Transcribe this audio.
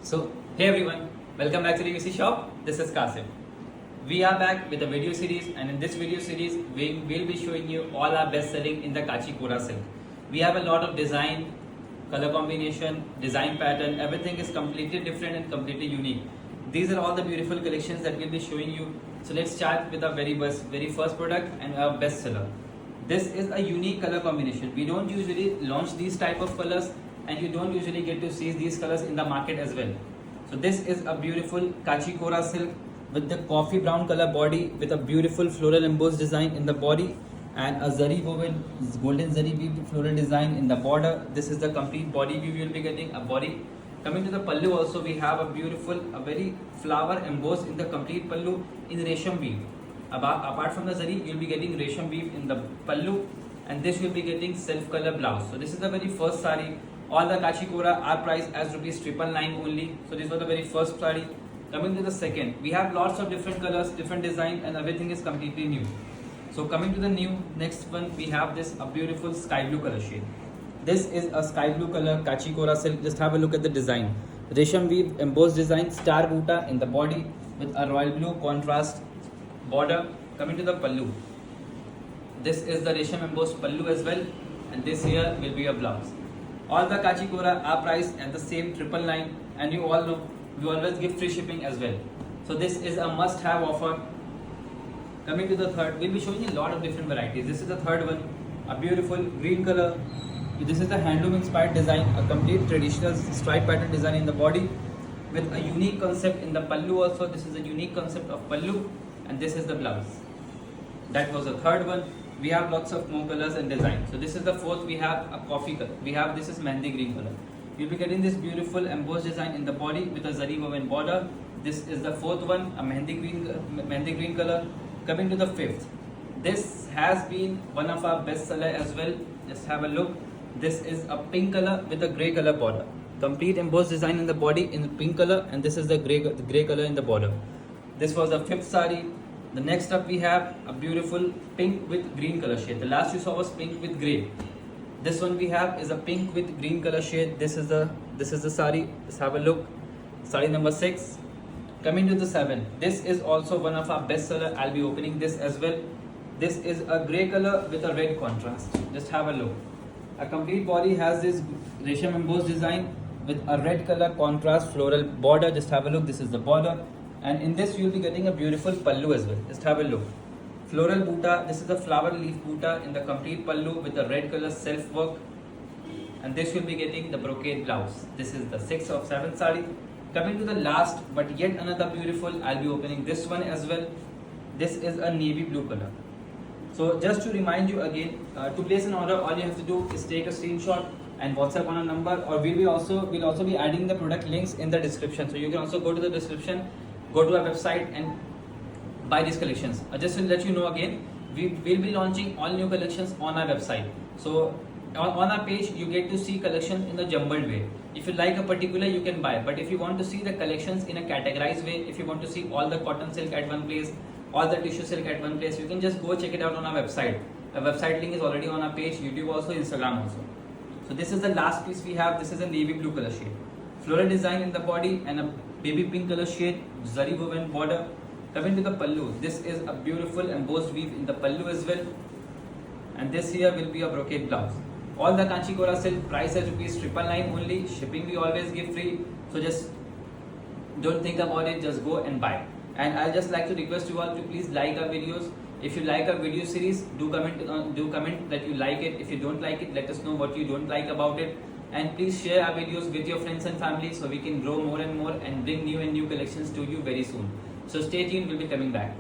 So, hey everyone, welcome back to the UC shop. This is Kasim. We are back with a video series, and in this video series, we will be showing you all our best selling in the Kachikora silk. We have a lot of design, color combination, design pattern, everything is completely different and completely unique. These are all the beautiful collections that we'll be showing you. So, let's start with our very first product and our best seller. This is a unique color combination. We don't usually launch these type of colors, and you don't usually get to see these colors in the market as well. So this is a beautiful Kachikora silk with the coffee brown color body with a beautiful floral embossed design in the body and a zari woven golden zari weave floral design in the border. This is the complete body view you will be getting, a body. Coming to the pallu also, we have a very flower embossed in the complete pallu in resham weave. Apart from the zari, you'll be getting resham weave in the pallu, and this will be getting self color blouse. So this is the very first sari. All the Kachikora are priced as ₹999 only. So this was the very first sari. Coming to the second, we have lots of different colors, different design, and everything is completely new. So coming to the next one, we have this a beautiful sky blue color shade. This is a sky blue color Kachikora silk. Just have a look at the design. Resham weave embossed design, star buta in the body with a royal blue contrast border. Coming to the pallu, this is the resham embossed pallu as well, and this here will be a blouse. All the Kachikora are priced at the same 999, and you all know we always give free shipping as well. So this is a must-have offer. Coming to the third, we'll be showing you a lot of different varieties. This is the third one, a beautiful green color. This is the handloom inspired design, a complete traditional stripe pattern design in the body with a unique concept in the pallu also. This is a unique concept of pallu, and this is the blouse. That was the third one. We have lots of more colors and designs. So this is the fourth. We have a coffee color. This is mehndi green color. You'll be getting this beautiful embossed design in the body with a zari woven border. This is the fourth one, a mehndi green color. Coming to the fifth, this has been one of our best seller as well. Just have a look. This is a pink color with a grey color border. Complete embossed design in the body in pink color, and this is the grey color in the border. This was the fifth sari. The next up we have a beautiful pink with green color shade. The last you saw was pink with grey. This one we have is a pink with green color shade. This is the sari. Let's have a look. Sari number 6. Coming to the 7. This is also one of our best seller. I'll be opening this as well. This is a grey color with a red contrast. Just have a look. A complete body has this resham embossed design with a red color contrast floral border. Just have a look. This is the border. And in this you'll be getting a beautiful pallu as well. Just have a look. Floral buta. This is the flower leaf buta in the complete pallu with the red color self work. And this you'll be getting the brocade blouse. This is the 6th of 7th sari. Coming to the last but yet another beautiful. I'll be opening this one as well. This is a navy blue color. So just to remind you again, to place an order, all you have to do is take a screenshot and WhatsApp on a number, or we'll also be adding the product links in the description. So you can also go to the description, go to our website and buy these collections. Just to let you know again, we will be launching all new collections on our website. So on our page, you get to see collections in a jumbled way. If you like a particular, you can buy. But if you want to see the collections in a categorized way, if you want to see all the cotton silk at one place, all the tissue silk at one place, you can just go check it out on our website. The website link is already on our page, YouTube also, Instagram also. So this is the last piece we have. This is a navy blue color shade. Floral design in the body and a baby pink color shade, zari woven border. Coming to the pallu, this is a beautiful embossed weave in the pallu as well. And this here will be a brocade blouse. All the Kachikora silk price as ₹999 only. Shipping we always give free. So just don't think about it, just go and buy. And I'll just like to request you all to please like our videos. If you like our video series, do comment that you like it. If you don't like it, let us know what you don't like about it. And please share our videos with your friends and family so we can grow more and more and bring new collections to you very soon. So stay tuned, we'll be coming back.